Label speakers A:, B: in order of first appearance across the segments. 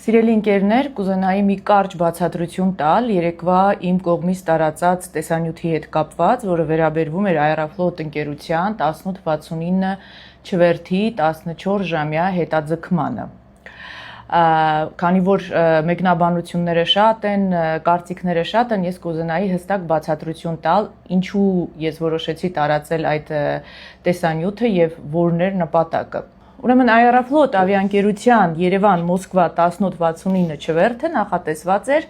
A: Սիրելի ընկերներ, կուզենայի մի կարճ բացատրություն տալ երեկվա իմ կողմից տարածած տեսանյութի հետ կապված, որը վերաբերվում էր Aeroflot ընկերության 1869 չվերթի 14-ժամյա հետաձգմանը։ Քանի որ մեկնաբանությունները շատ են, կարծիքները շատ են, ես կուզենայի հստակ բացատրություն տալ, ինչու ես որոշեցի տարածել այդ տեսանյութը եւ որն էր նպատակը։ Ուրեմն Aeroflot ավիաընկերության Երևան-Մոսկվա 1869 չվերթը նախատեսված էր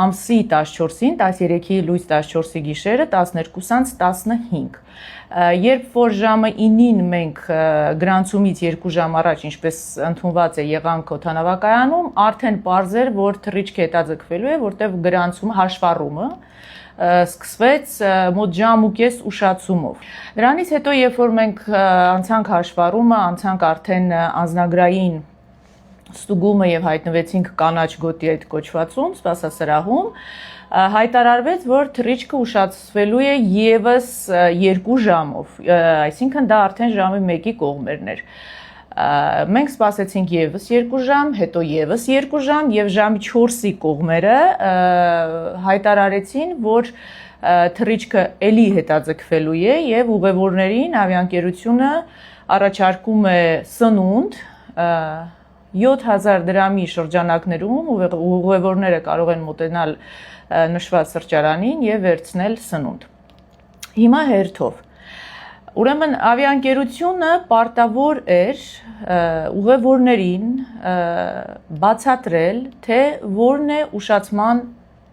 A: ամսի 14-ին, 13-ի լույս 14-ի գիշերը 12:15։ Երբ որ ժամը 9-ին մենք գրանցումից 2 ժամ առաջ, ինչպես ընդունված է եղանք օդանավակայանում, արդեն պարզ էր, որ թռիչքը հետաձգվելու է, որտեղ գրանցումը հաշվառումը սկսվեց մոտ ժամ ու կես ուշացումով։ Դրանից հետո, երբ որ մենք անցանք հաշվառումը, անցանք արդեն անձնագրային ստուգումը եւ հայտնվեցինք կանաչ գոտի այդ կոչվածում, սպասասրահում, հայտարարվեց, որ թռիչքը ուշացվելու է եւս 2 ժամով, այսինքն դա արդեն ժամի 1-ի կողմերն էր։ Մենք սպասեցինք եւս 2 ժամ, հետո եւս 2 ժամ եւ ժամի 4-ի կողմերը հայտարարեցին, որ թռիչքը ելի հետաձգվելու է եւ ուղևորներին ավիաընկերությունը առաջարկում է սնունդ 7000 դրամի շրջանակներում ուղևորները կարող են մոտենալ նշված սրճարանին եւ վերցնել սնունդ։ Հիմա հերթով Ուրեմն ավիաընկերությունը պարտավոր էր ուղևորներին բացատրել, թե որն է ուշացման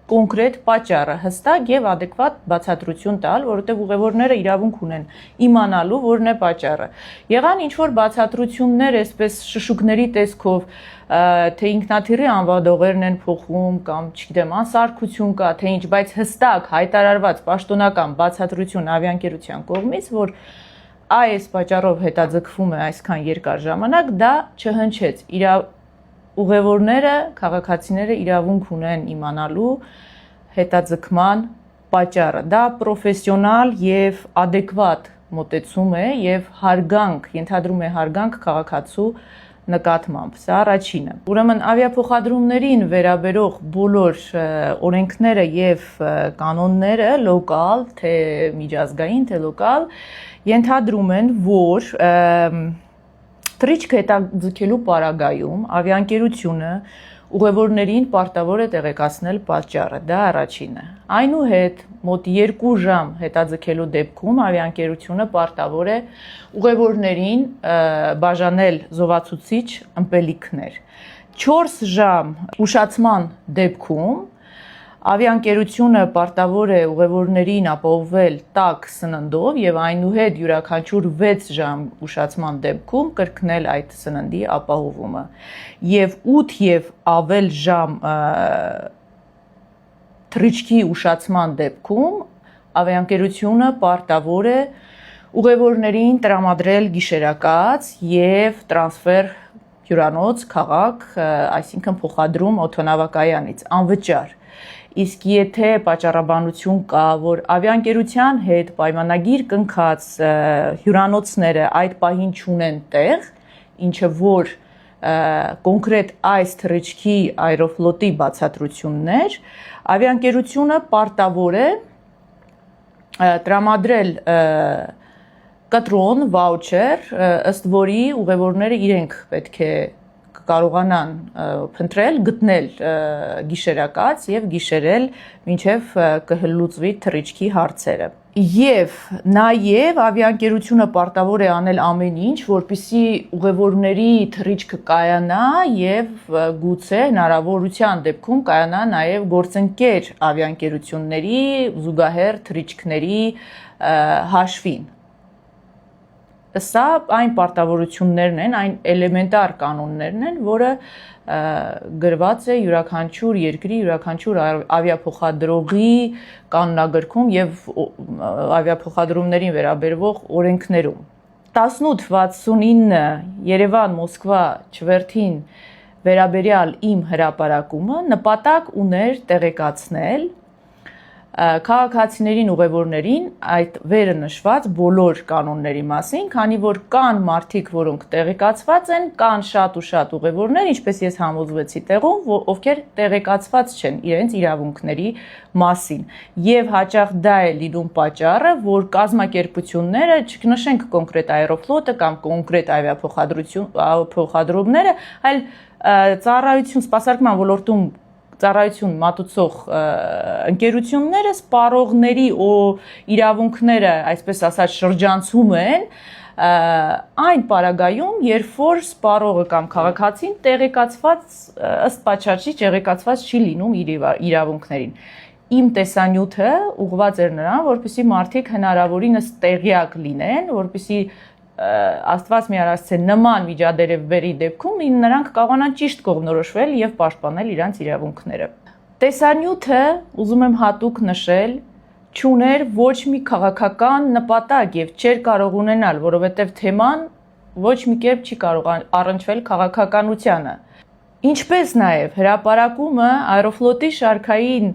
A: կոնկրետ պատճառը, հստակ եւ adekvat բացատրություն տալ, որովհետեւ ուղևորները իրավունք ունեն իմանալու որն է պատճառը։ Եղան ինչ որ բացատրություններ, այսպես շշուկների տեսքով, թե ինքնաթիռի անվադողերն են փոխում կամ, չգիտեմ, անսարքություն կա, թե ինչ, բայց հստակ հայտարարված պաշտոնական բացատրություն ավիաընկերության կողմից, որ այս պատճառով հետաձգվում է այսքան երկար ժամանակ, դա չհնչեց։ Ուղևորները, քաղաքացիները իրավունք ունեն իմանալու հետաձգման պատճառը։ Դա պրոֆեսիոնալ եւ adekvat մոտեցում է եւ հարգանք, ենթադրում է հարգանք քաղաքացու նկատմամբ։ Սա առաջինը։ Ուրեմն ավիափոխադրումներին վերաբերող բոլոր օրենքները եւ կանոնները լոկալ, թե միջազգային, թե լոկալ, ենթադրում են, որ թռիչքը հետաձգելու պարագայում ավիաընկերությունը ուղևորներին պարտավոր է տեղեկացնել պատճառը, դա առաջինը։ Այնուհետ մոտ 2 ժամ հետաձգելու դեպքում ավիաընկերությունը պարտավոր է ուղևորներին բաժանել զովացուցիչ ըմպելիքներ։ 4 ժամ ուշացման դեպքում ավիաընկերությունը պարտավոր է ուղևորներին ապահովել տաք սննդով եւ այնուհետ յուրաքանչյուր 6 ժամ ուշացման դեպքում կրկնել այդ սննդի ապահովումը։ Եվ 8 եւ ավել ժամ թռիչքի ուշացման դեպքում ավիաընկերությունը պարտավոր է ուղևորներին տրամադրել գիշերակաց եւ տրանսֆեր հյուրանոց, քաղաք, այսինքն փոխադրում օդանավակայանից անվճար։ Իսկ եթե պատճառաբանություն կա, որ ավիաընկերության հետ պայմանագիր կնքած հյուրանոցները այդ պահին չունեն տեղ, ինչը որ կոնկրետ այս թռիչքի Aeroflot-ի բացատրություններ, ավիաընկերությունը պարտավոր է տրամադրել կտրոն, վաուչեր, ըստ որի ուղևորները իրենք պետք է կարողանան փնտրել, գտնել գիշերակաց եւ գիշերել մինչեւ կհլուծվի թռիչքի հարցերը։ Եվ նաեւ ավիաընկերությունը պարտավոր է անել ամեն ինչ, որպեսզի ուղևորների թռիչքը կայանա եւ գուցե հնարավորության դեպքում կայանա նաեւ գործընկեր ավիաընկերությունների զուգահեռ թռիչքների հաշվին։ Սա այն պարտավորություններն են, այն էլեմենտար կանոններն են, որը գրված է յուրաքանչյուր երկրի, յուրաքանչյուր ավիափոխադրողի կանոնագրքում եւ ավիափոխադրումներին վերաբերող օրենքներում։ 1869 Երևան-Մոսկվա չվերթին վերաբերյալ իմ հրապարակումը նպատակ ուներ տեղեկացնել քաղաքացիներին ուղևորներին այդ վերը նշված բոլոր կանոնների մասին, քանի որ կան մարդիկ, որոնք տեղեկացված են, կան շատ ու շատ ուղևորներ, ինչպես ես համոզվեցի տեղում, ովքեր տեղեկացված չեն իրենց իրավունքների մասին։ Եվ հաճախ դա է լինում պատճառը, որ կազմակերպությունները, չնշենք կոնկրետ Aeroflot-ը կամ կոնկրետ ավիափոխադրումները, այլ ծառայություն սպասարկման ոլորտում ծառայություն մատուցող ընկերությունները սպառողների իրավունքները, այսպես ասած, շրջանցում են այն պարագայում, երբ որ սպառողը կամ քաղաքացին տեղեկացված ըստ պատշաճի տեղեկացված չի լինում իր իրավունքներին։ Իմ տեսանյութը ուղղված էր նրան, որպեսզի մարդիկ հնարավորինս տեղյակ լինեն, որպեսզի Աստված մի արասցե նման միջադեպերի դեպքում նրանք կարողանան ճիշտ կողմնորոշվել եւ պաշտպանել իրենց իրավունքները։ Տեսանյութը, ուզում եմ հատուկ նշել, չուներ ոչ մի քաղաքական նպատակ եւ չէր կարող ունենալ, որովհետեւ թեման ոչ մի կերպ չի կարող առնչվել քաղաքականությանը։ Ինչպես նաեւ հրապարակումը Aeroflot-ի շարքային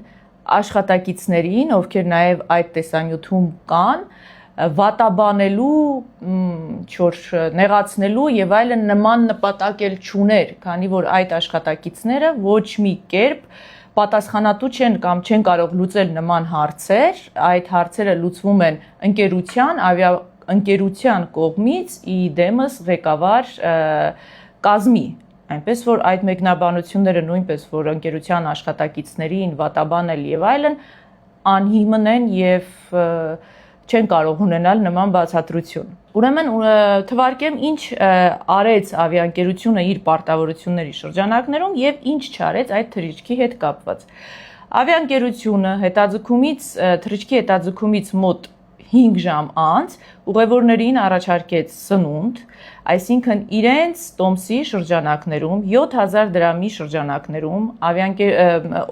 A: աշխատակիցներին, ովքեր նաեւ այդ տեսանյութում կան, վատաբանելու, նեղացնելու եւ այլն նման նպատակ էլ չուներ, քանի որ այդ աշխատակիցները ոչ մի կերպ պատասխանատու չեն կամ չեն կարող լուծել նման հարցեր, այդ հարցերը լուծվում են ընկերության կողմից ի դեմս ղեկավար կազմի, այնպես որ այդ մեկնաբանությունները նույնպես որ ընկերության աշխատակիցներին վատաբանել եւ այլն անհիմն են եւ չեն կարող ունենալ նման բացատրություն։ Ուրեմն թվարկեմ ինչ արեց ավիաընկերությունը իր պարտավորությունների շրջանակներում եւ ինչ չարեց այդ թռիչքի հետ կապված։ Ավիաընկերությունը թռիչքի հետաձգումից մոտ 5 ժամ անց ուղևորներին առաջարկեց սնունդ, այսինքն իրենց տոմսի շրջանակներում 7000 դրամի շրջանակներում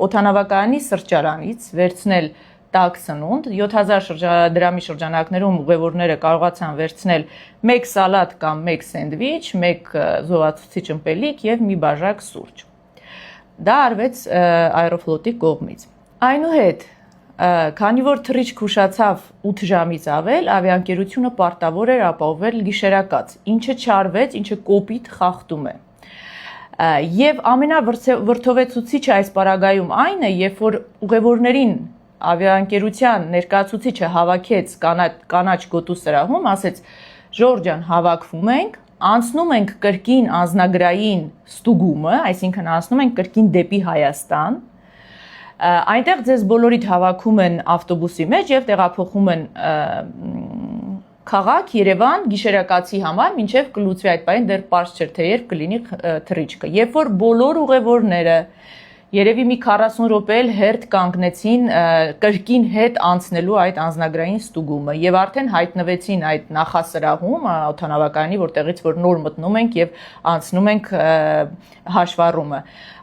A: օդանավակայանի սրճարանից վերցնել տաք սնունդ, 7000 դրամի շրջանակներում ուղևորները կարողացան վերցնել 1 սալատ կամ 1 սենդվիչ, 1 զովացուցիչ ըմպելիք եւ մի բաժակ սուրճ։ Դա արվեց Aeroflot-ի կողմից։ Այնուհետ, քանի որ թռիչք ուշացավ 8 ժամից ավել, ավիաընկերությունը պարտավոր էր ապահովել գիշերակաց, ինչը չարվեց, ինչը կոպիտ խախտում է։ Եվ ամենավրդովեցուցիչը այս պարագայում այն է, երբ որ ուղևորներին ավիաընկերության ներկայացուցիչը հավաքեց կանաչ գոտու սրահում, ասեց. «Ժորժ ջան, հավաքվում ենք, անցնում ենք կրկին անձնագրային ստուգումը, այսինքն անցնում ենք կրկին դեպի Հայաստան, այնտեղ ձեզ բոլորիդ հավաքում են ավտոբուսի մեջ եւ տեղափոխում են քաղաք Երևան գիշերակացի համար, մինչեւ կլուծվի այդ բանը դեռ պարզ չէր թե երբ կլինի թռիչքը»։ Երբ որ բոլոր ուղևորները երևի մի 40 րոպե էլ հերթ կանգնեցին կրկին հետ անցնելու այդ անձնագրային ստուգումը եւ արդեն հայտնվեցին այդ նախասրահում օդանավակայանի, որտեղից որ նոր մտնում ենք եւ անցնում ենք հաշվառումը։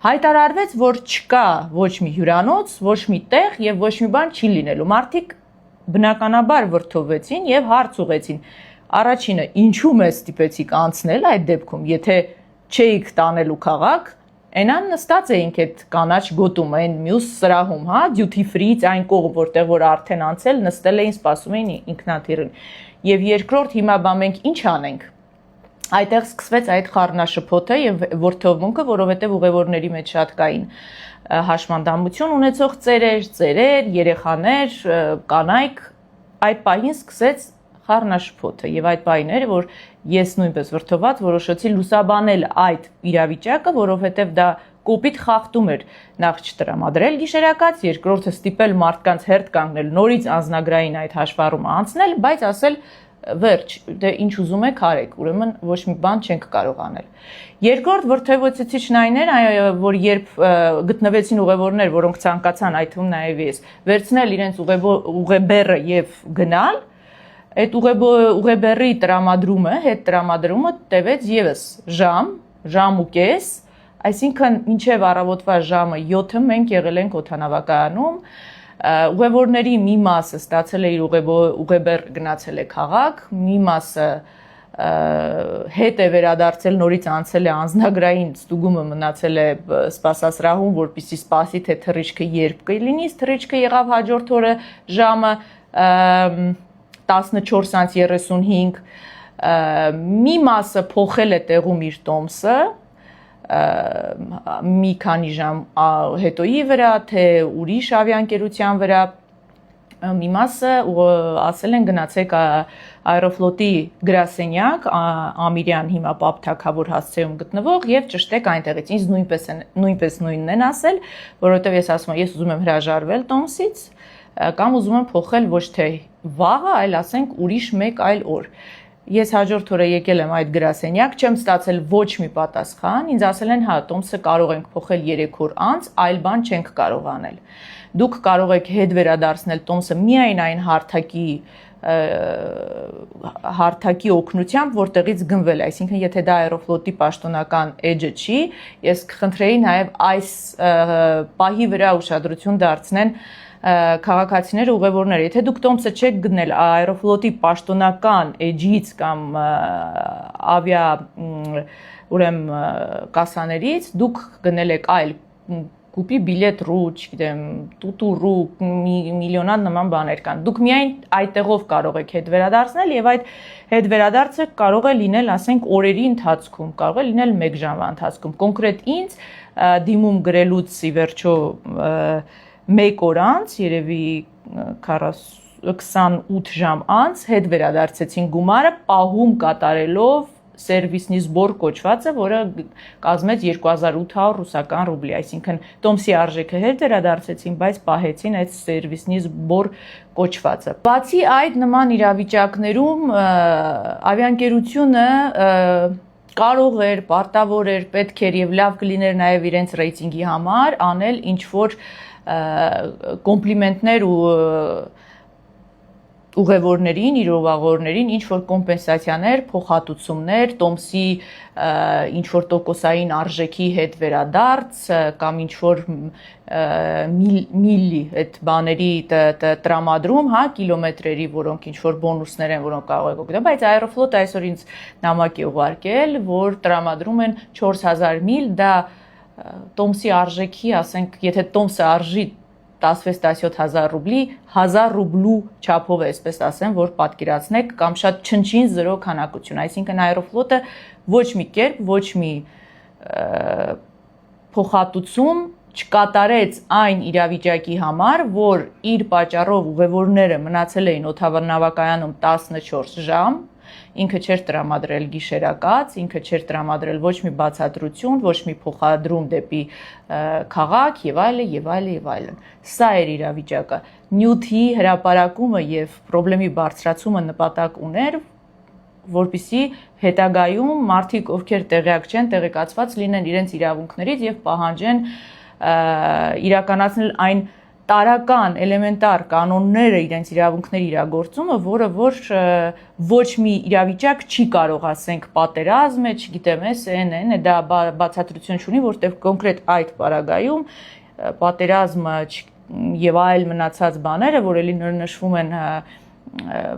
A: Հայտարարվեց, որ չկա ոչ մի հյուրանոց, ոչ մի տեղ եւ ոչ մի բան չի լինելու։ Մարդիկ բնականաբար վրդովվեցին եւ հարց ուղեցին. Առաջինը, ինչու մեզ ստիպեցիք անցնել այդ դեպքում, եթե չէիք տանելու քաղաք, այնան նստած էինք այդ կանաչ գոտում, այն մյուս սրահում, հա, duty free-ից այն կողմ, որտեղ որ արդեն անցել, նստել էին, սպասում էին ինքնաթիռին։ Եվ երկրորդ, հիմա բա մենք ինչ անենք։ Այդտեղ սկսվեց այդ խառնաշփոթը եւ ворթովմունքը, որովհետեւ ուղևորների մեջ շատ կային հաշմանդամություն ունեցող ծերեր, երեխաներ, կանայք, այդ պահին սկսեց խառնաշփոթը եւ այդ պահիները, որ ես նույնպես վրդոված որոշեցի լուսաբանել այդ իրավիճակը, որովհետեւ դա կոպիտ խախտում էր նախ չտրամադրել գիշերակաց, երկրորդը ստիպել մարդկանց հերթ կանգնել, նորից անձնագրային այդ հաշվառումը անցնել, բայց ասել վերջ, դե ինչ ուզում եք արեք, ուրեմն ոչ մի բան չենք կարող անել։ Երկրորդ վրդովեցուցիչն այն էր, որ երբ գտնվեցին ուղևորներ, որոնք ցանկացան այդ թվում նաեւ ես, վերցնել իրենց ուղեբեռը եւ գնալ, այդ ուղեբեռի հետ տրամադրումը տևեց եւս ժամ ու կես, այսինքն մինչեւ առավոտվա ժամը 7-ը մենք եղել ենք օդանավակայանում, ուղևորների մի մասը ստացել է իր ուղեբեռ գնացել է քաղաք, մի մասը հետ է վերադարձել, նորից անցել է անձնագրային ստուգումը, մնացել է սպասասրահում, որպեսզի սպասի, թե թռիչքը երբ կլինի, թռիչքը եղավ հաջորդ օրը ժամը 14:35, մի մասը փոխել է տեղում իր տոմսը, մի քանի ժամ հետոյի վրա, թե ուրիշ ավիաընկերության վրա, մի մասը ասել են գնացեք Aeroflot-ի գրասենյակ, Ամիրյան հիմա Պապ Թագավոր հասցեում գտնվող եւ ճշտեք այնտեղից։ Ինձ նույնպես նույնն են ասել, որովհետեւ ես ասում եմ, ես ուզում եմ հրաժարվել տոմսից կամ ուզում եմ փոխել ոչ թե վաղը, այլ ասենք ուրիշ մեկ այլ օր։ Ես հաջորդ օրը եկել եմ այդ գրասենյակ, չեմ ստացել ոչ մի պատասխան, ինձ ասել են, հա, տոմսը կարող ենք փոխել 3 օր անց, այլ բան չենք կարող անել։ Դուք կարող եք հետ վերադարձնել տոմսը միայն այն հարթակի օգնությամբ, որտեղից գնվել է, այսինքն եթե դա Aeroflot-ի պաշտոնական էջը չի, ես կխնդրեի նաև այս պահի վրա ուշադրություն դարձնեն քաղաքացիները, ուղևորները, եթե դուք տոմսը չեք գնել Aeroflot-ի պաշտոնական էջից կամ ավիա կասաներից, դուք գնել եք այլ կուպի բիլետ.ru, չգիտեմ, տուտու.ru, միլիոնան նման բաներ կան։ Դուք միայն այդտեղով կարող եք հետ վերադարձնել եւ այդ հետ վերադարձը կարող է լինել, ասենք, օրերի ընթացքում, կարող է լինել 1 ժամվա ընթացքում։ Կոնկրետ ինձ դիմում գրելուց ի վերջո 1 օր անց, երևի 28 ժամ անց հետ վերադարձեցին գումարը պահում կատարելով սերվիսնի զբոր կոչվածը, որը կազմեց 2800 ռուսական ռուբլի, այսինքն տոմսի արժեքը հետ վերադարձեցին, բայց պահեցին այդ սերվիսնի զբոր կոչվածը։ Բացի այդ նման իրավիճակներում ավիաընկերությունը կարող էր, պարտավոր էր, պետք էր եւ լավ կլիներ նաեւ իրենց ռեյտինգի համար անել ինչ որ կոմպլիմենտներ ու ուղևորներին, իրավավորներին ինչ որ կոմպենսացիաներ, փոխհատուցումներ, տոմսի ինչ որ տոկոսային արժեքի հետ վերադարձ կամ ինչ որ միլի այդ բաների տրամադրում, հա, կիլոմետրերի, որոնք ինչ որ բոնուսներ են, որոնք կարող եք օգտվել, բայց Aeroflot այսօր ինձ նամակ է ուղարկել, որ տրամադրում են 4000 միլ, դա տոմսի արժեքի, ասենք, եթե տոմսը արժի 16-17 ռուբլի, 1000 ռուբլու չափով է, այսպես ասեմ, որ պատկերացնեք, կամ շատ չնչին 0 քանակություն, այսինքն Aeroflot-ը ոչ մի կերպ, ոչ մի փոխհատուցում չկատարեց այն իրավիճակի համար, որ իր պատճառով ուղևորները մնացել էին օդանավակայանում 14 ժամ, ինքը չէր տրամադրել գիշերակաց, ինքը չէր տրամադրել ոչ մի բացատրություն, ոչ մի փոխադրում դեպի քաղաք եւ այլն եւ այլն եւ այլն։ Սա էր իրավիճակը։ Նյութի հրապարակումը եւ խնդրի բարձրացումը նպատակ ուներ, որպեսզի հետագայում մարդիկ, ովքեր տեղյակ չեն, տեղեկացված լինեն իրենց իրավունքներից եւ պահանջեն իրականացնել այն տարական էլեմենտար կանոնները իրենց իրավունքների իրագործումը, որը ոչ մի իրավիճակ չի կարող, ասենք, պատերազմ է, չգիտեմ, այն դա բացատրություն չունի, որտեղ կոնկրետ այդ պարագայում պատերազմը եւ այլ մնացած բաները, որ էլի նշվում են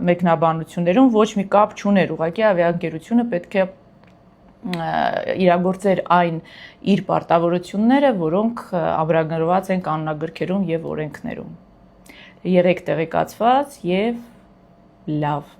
A: մեկնաբանություններում, ոչ մի կապ չուներ, ուղղակի ավիաընկերությունը պետք է իրագործեր այն իր պարտավորությունները, որոնք ամրագրված են կանոնագրքերում եւ օրենքներում։ Եղեք տեղեկացված եւ լավ